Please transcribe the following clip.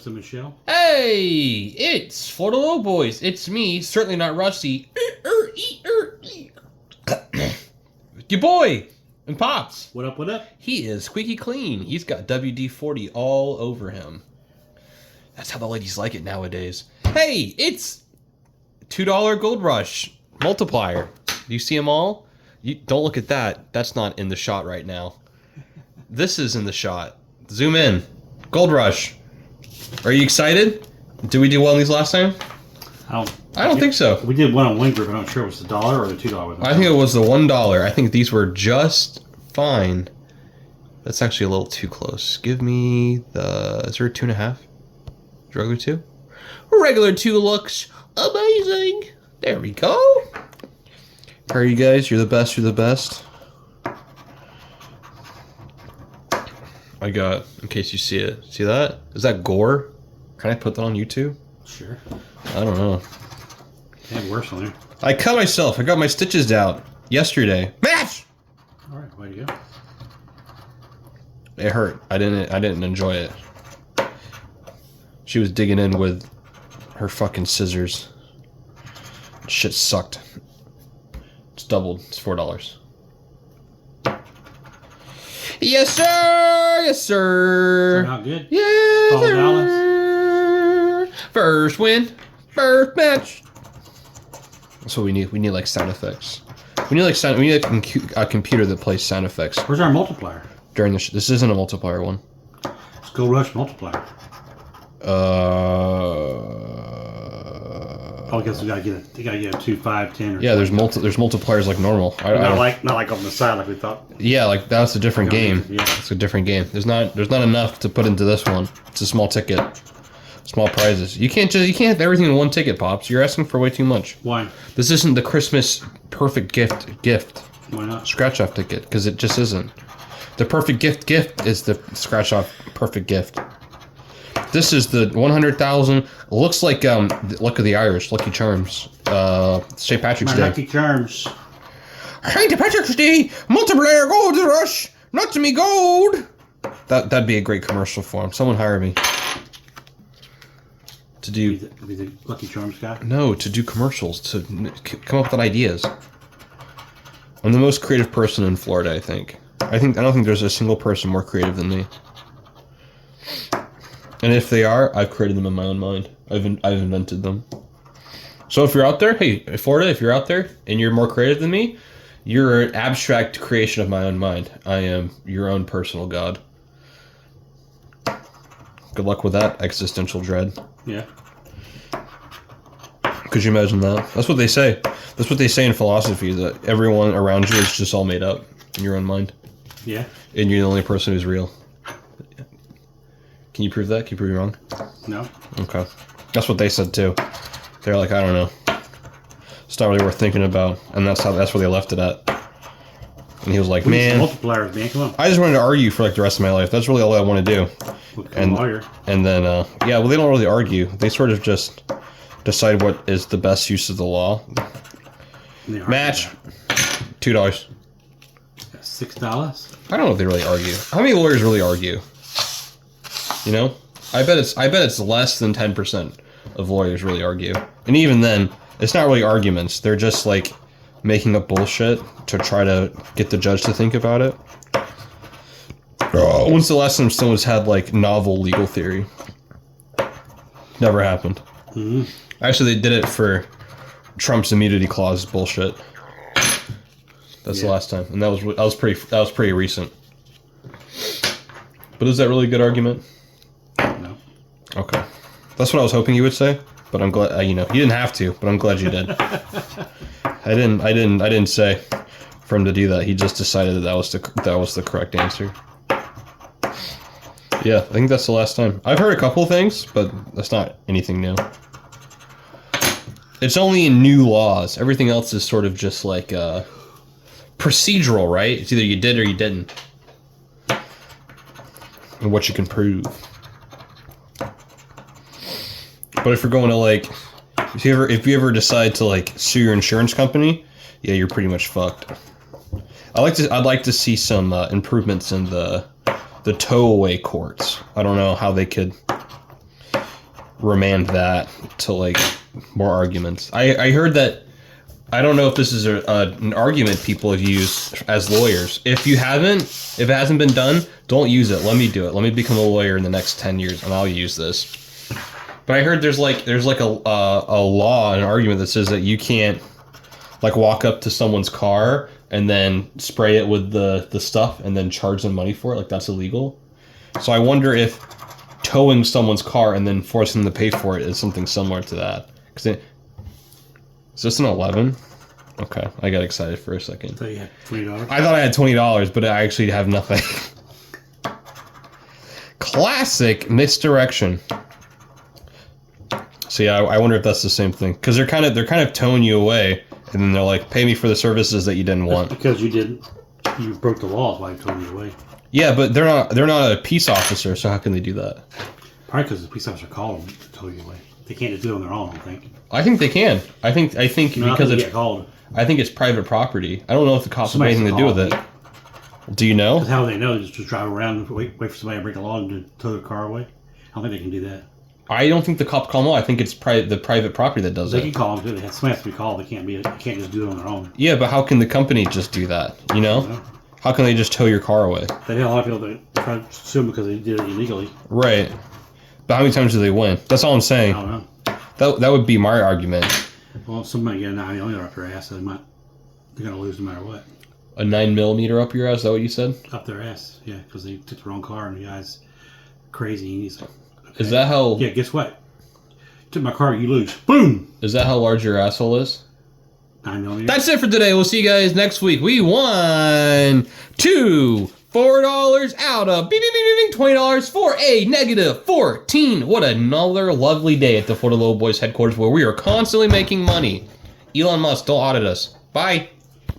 to Michelle. Hey, it's for the low boys. It's me, certainly not Rusty. Your boy and Pops. What up, what up? He is squeaky clean. He's got WD-40 all over him. That's how the ladies like it nowadays. Hey, it's $2 Gold Rush multiplier. Do you see them all? You don't look at that. That's not in the shot right now. This is in the shot. Zoom in. Gold Rush. Are you excited? Did we do well in these last time? I don't think so. We did one on one group. I'm not sure it was the $1 or the $2. I think it was the $1. I think these were just fine. That's actually a little too close. Give me the... Is there a 2.5? Regular 2? Regular 2 looks amazing. There we go. How are you guys? You're the best. You're the best. I got, in case you see it. See that? Is that gore? Can I put that on YouTube? Sure. I don't know. They have worse on there. I cut myself. I got my stitches out yesterday. Match! All right, way to go. It hurt. I didn't enjoy it. She was digging in with her fucking scissors. Shit sucked. It's doubled. It's $4. Yes, sir. Yes, sir. Turned out good. Yes, Paul sir. Dallas. First win. First match. That's what we need. We need like sound effects. We need like sound. We need a computer that plays sound effects Where's our multiplier? during the. This isn't a multiplier one. It's Gold Rush multiplier. I guess we gotta get it. You gotta get a 2, 5, 10. Or Yeah, there's multipliers like normal. not like on the side like we thought. Yeah, like that's a different game. Yeah. It's a different game. There's not enough to put into this one. It's a small ticket, small prizes. You can't have everything in one ticket, Pops. You're asking for way too much. Why? This isn't the Christmas perfect gift Why not? scratch off ticket because it just isn't. The perfect gift is the scratch off perfect gift. This is the 100,000. Looks like Luck of the Irish, Lucky Charms, St. Patrick's My Day. Lucky Charms. St. Patrick's Day, multiplier gold rush, not to me gold. That'd be a great commercial for him. Someone hire me to do. Be the Lucky Charms guy. No, to do commercials, to come up with ideas. I'm the most creative person in Florida, I think. I don't think there's a single person more creative than me. And if they are, I've created them in my own mind. I've invented them. So if you're out there, hey, Florida, if you're out there and you're more creative than me, you're an abstract creation of my own mind. I am your own personal god. Good luck with that, existential dread. Yeah. Could you imagine that? That's what they say. That's what they say in philosophy, that everyone around you is just all made up in your own mind. Yeah. And you're the only person who's real. Can you prove that? Can you prove me wrong? No. Okay. That's what they said too. They're like, I don't know. It's not really worth thinking about. And that's where they left it at. And he was like, man. Multipliers, man. Come on. I just wanted to argue for like the rest of my life. That's really all I want to do. And lawyer. And then, yeah, well, they don't really argue. They sort of just decide what is the best use of the law. Match. $2. $6. I don't know if they really argue. How many lawyers really argue? You know, I bet it's less than 10% of lawyers really argue, and even then, it's not really arguments. They're just like making up bullshit to try to get the judge to think about it. When's the last time someone's had like novel legal theory? Never happened. Mm-hmm. Actually, they did it for Trump's immunity clause bullshit. That's the last time, and that was pretty recent. But is that really a good argument? No. Okay, that's what I was hoping you would say. But I'm glad you didn't have to. But I'm glad you did. I didn't say for him to do that. He just decided that was the correct answer. Yeah, I think that's the last time. I've heard a couple things, but that's not anything new. It's only in new laws. Everything else is sort of just like procedural, right? It's either you did or you didn't. And what you can prove. But if you're going to like, if you ever decide to like sue your insurance company, yeah, you're pretty much fucked. I'd like to see some improvements in the tow away courts. I don't know how they could. remand that to like more arguments. I heard that. I don't know if this is an argument people have used as lawyers. If it hasn't been done, don't use it. Let me do it. Let me become a lawyer in the next 10 years, and I'll use this. But I heard there's like a law, an argument that says that you can't like walk up to someone's car and then spray it with the stuff and then charge them money for it. Like that's illegal. So I wonder if towing someone's car and then forcing them to pay for it is something similar to that. Is this an 11? Okay, I got excited for a second. So you had $20? I thought I had $20, but I actually have nothing. Classic misdirection. So yeah, I wonder if that's the same thing. Because they're kind of towing you away, and then they're like, pay me for the services that you didn't want. That's because you broke the law, is why I told you away. Yeah, but they're not a peace officer, so how can they do that? Probably because the police officer called them to tow you away. They can't just do it on their own, I think. I think they can. I think because it's called. I think it's private property. I don't know if the cops have anything to do with it. Do you know? Because how they know? Just drive around and wait for somebody to break the law and to tow their car away? I don't think they can do that. I don't think the cops call them all. I think it's the private property that does They it. can call them too. Somebody has to be called. They can't just do it on their own. Yeah, but how can the company just do that? You know? How can they just tow your car away? They had a lot of people that tried to sue them because they did it illegally. Right. But how many times do they win? That's all I'm saying. I don't know. That would be my argument. Well, if somebody get a 9mm up their ass, they're going to lose no matter what. A 9mm up your ass? Is that what you said? Up their ass, yeah, because they took the wrong car and the guy's crazy. And he's like, okay. Is that how... Yeah, guess what? Took my car, you lose. Boom! Is that how large your asshole is? 9mm. That's it for today. We'll see you guys next week. We won $4 out of $20 for a negative 14. What another lovely day at the Florida Low Boys headquarters where we are constantly making money. Elon Musk, don't audit us. Bye.